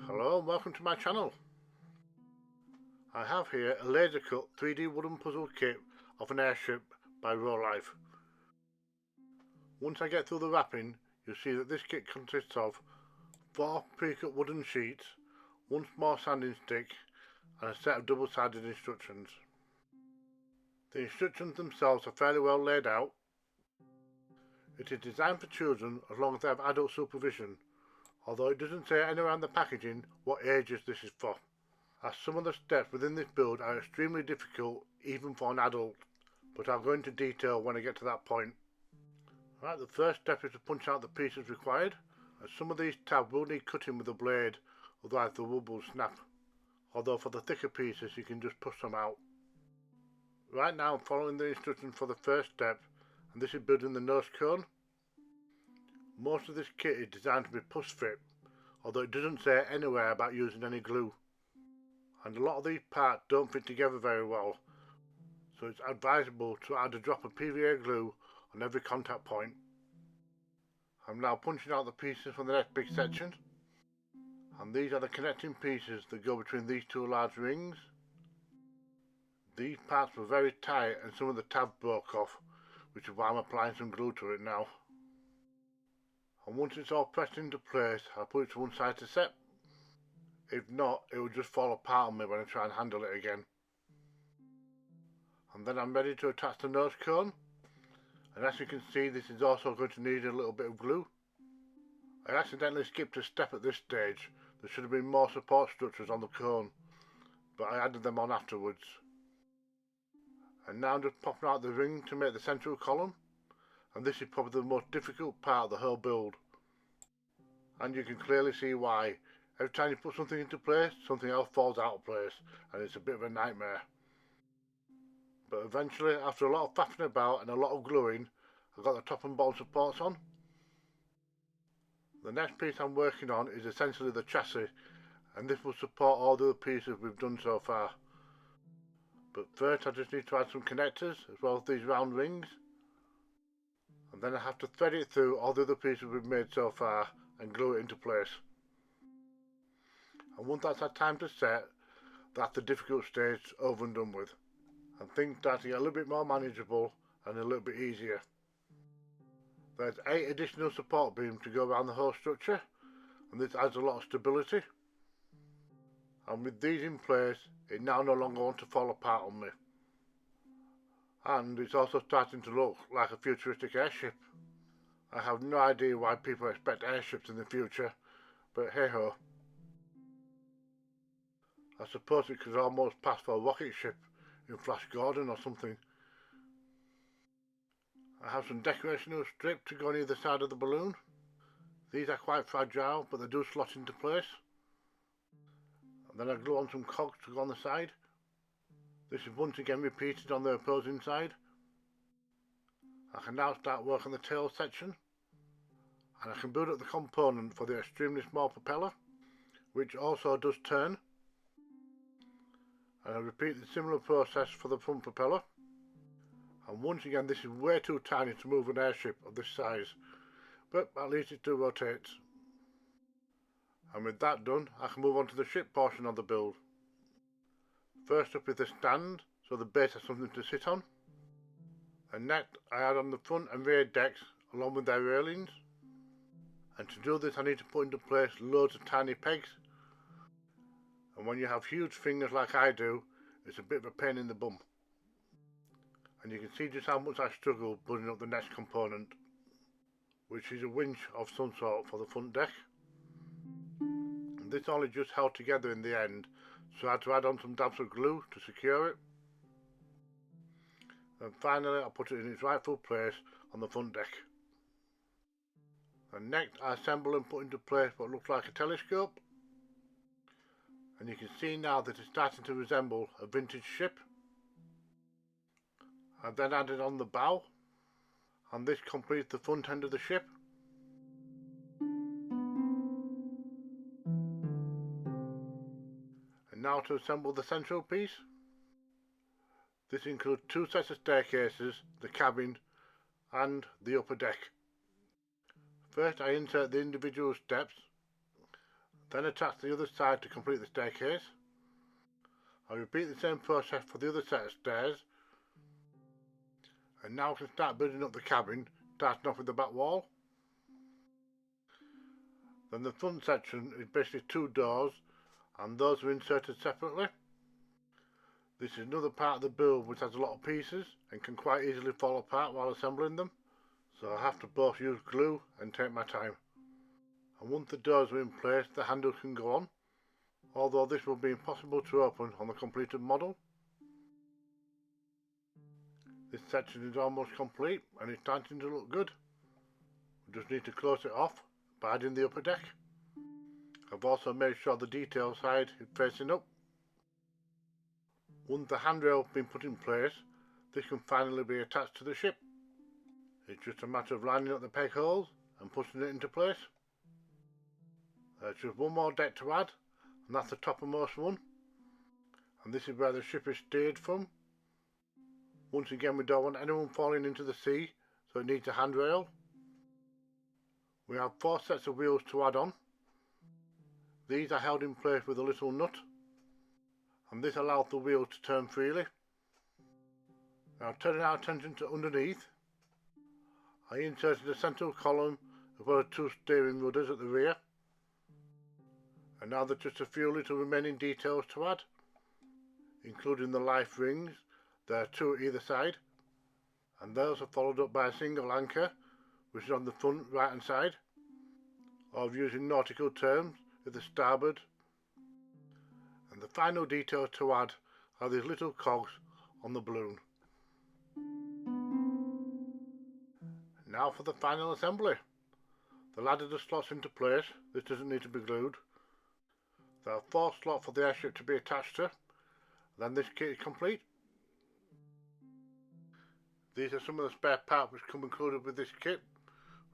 Hello and welcome to my channel. I have here a laser cut 3D wooden puzzle kit of an airship by Rolife. Once I get through the wrapping, you'll see that this kit consists of 4 pre-cut wooden sheets, 1 small sanding stick and a set of double-sided instructions. The instructions themselves are fairly well laid out. It is designed for children as long as they have adult supervision, although it doesn't say anywhere on the packaging what ages this is for, as some of the steps within this build are extremely difficult even for an adult, but I'll go into detail when I get to that point. Right, the first step is to punch out the pieces required, as some of these tabs will need cutting with a blade, otherwise the wood will snap, although for the thicker pieces you can just push them out. Right now I'm following the instructions for the first step, and this is building the nose cone. Most of this kit is designed to be push fit, although it doesn't say anywhere about using any glue. And a lot of these parts don't fit together very well, so it's advisable to add a drop of PVA glue on every contact point. I'm now punching out the pieces for the next big section, and these are the connecting pieces that go between these two large rings. These parts were very tight and some of the tabs broke off, which is why I'm applying some glue to it now. And once it's all pressed into place, I'll put it to one side to set. If not, it will just fall apart on me when I try and handle it again. And then I'm ready to attach the nose cone, and as you can see, this is also going to need a little bit of glue. I accidentally skipped a step at this stage. There should have been more support structures on the cone, but I added them on afterwards. And now I'm just popping out the ring to make the central column, and this is probably the most difficult part of the whole build. And you can clearly see why. Every time you put something into place, something else falls out of place, and it's a bit of a nightmare. But eventually, after a lot of faffing about and a lot of gluing, I've got the top and bottom supports on. The next piece I'm working on is essentially the chassis, and this will support all the other pieces we've done so far. But first I just need to add some connectors, as well as these round rings. And then I have to thread it through all the other pieces we've made so far and glue it into place. And once that's had time to set, that's the difficult stage over and done with, and things start to get a little bit more manageable and a little bit easier. There's 8 additional support beams to go around the whole structure, and this adds a lot of stability. And with these in place, it now no longer wants to fall apart on me. And it's also starting to look like a futuristic airship. I have no idea why people expect airships in the future, but hey ho. I suppose it could almost pass for a rocket ship in Flash Gordon or something. I have some decorational strip to go on either side of the balloon. These are quite fragile, but they do slot into place. And then I glue on some cogs to go on the side. This is once again repeated on the opposing side. I can now start work on the tail section, and I can build up the component for the extremely small propeller, which also does turn. And I repeat the similar process for the front propeller. And once again, this is way too tiny to move an airship of this size, but at least it still rotates. And with that done, I can move on to the ship portion of the build. First up is the stand, so the base has something to sit on. And next I add on the front and rear decks along with their railings. And to do this I need to put into place loads of tiny pegs. And when you have huge fingers like I do, it's a bit of a pain in the bum. And you can see just how much I struggle building up the next component, which is a winch of some sort for the front deck. And this only just held together in the end, so I had to add on some dabs of glue to secure it. And finally I put it in its rightful place on the front deck. And next I assemble and put into place what looks like a telescope. And you can see now that it's starting to resemble a vintage ship. I then added on the bow, and this completes the front end of the ship. And now to assemble the central piece. This includes 2 sets of staircases, the cabin and the upper deck. First I insert the individual steps, Then attach the other side to complete the staircase. I repeat the same process for the other set of stairs. And now I can start building up the cabin, starting off with the back wall. Then the front section is basically two doors, and those are inserted separately. This is another part of the build which has a lot of pieces and can quite easily fall apart while assembling them, so I have to both use glue and take my time. And once the doors are in place, the handle can go on, although this will be impossible to open on the completed model. This section is almost complete and it's starting to look good. We just need to close it off by adding the upper deck. I've also made sure the detail side is facing up. Once the handrail has been put in place, this can finally be attached to the ship. It's just a matter of lining up the peg holes and putting it into place. There's just one more deck to add, and that's the toppermost one. And this is where the ship is steered from. Once again, we don't want anyone falling into the sea, so it needs a handrail. We have 4 sets of wheels to add on. These are held in place with a little nut, and this allows the wheel to turn freely. Now, turning our attention to underneath, I inserted a central column as well as 2 steering rudders at the rear. And now there's just a few little remaining details to add, including the life rings. There are 2 at either side, and those are followed up by a single anchor, which is on the front right hand side, or using nautical terms, at the starboard. And the final details to add are these little cogs on the balloon. Now for the final assembly. The ladder just slots into place. This doesn't need to be glued. There are 4 slots for the airship to be attached to. Then this kit is complete. These are some of the spare parts which come included with this kit,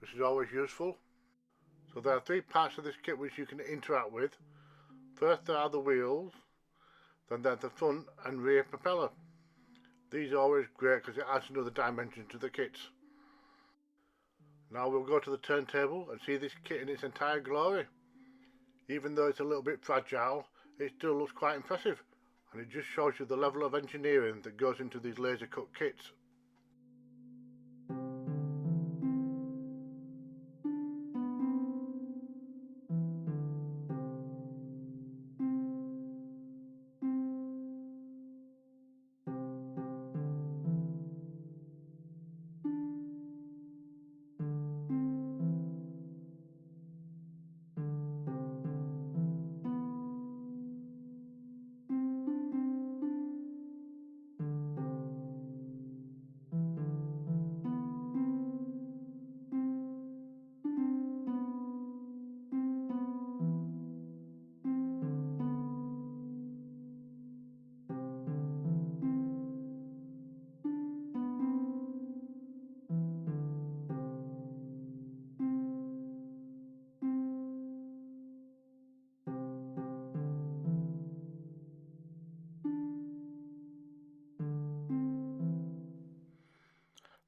which is always useful. So there are 3 parts of this kit which you can interact with. First there are the wheels, then there's the front and rear propeller. These are always great because it adds another dimension to the kits. Now we'll go to the turntable and see this kit in its entire glory. Even though it's a little bit fragile, it still looks quite impressive, and it just shows you the level of engineering that goes into these laser cut kits.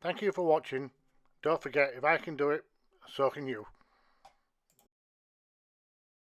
Thank you for watching. Don't forget, if I can do it, so can you.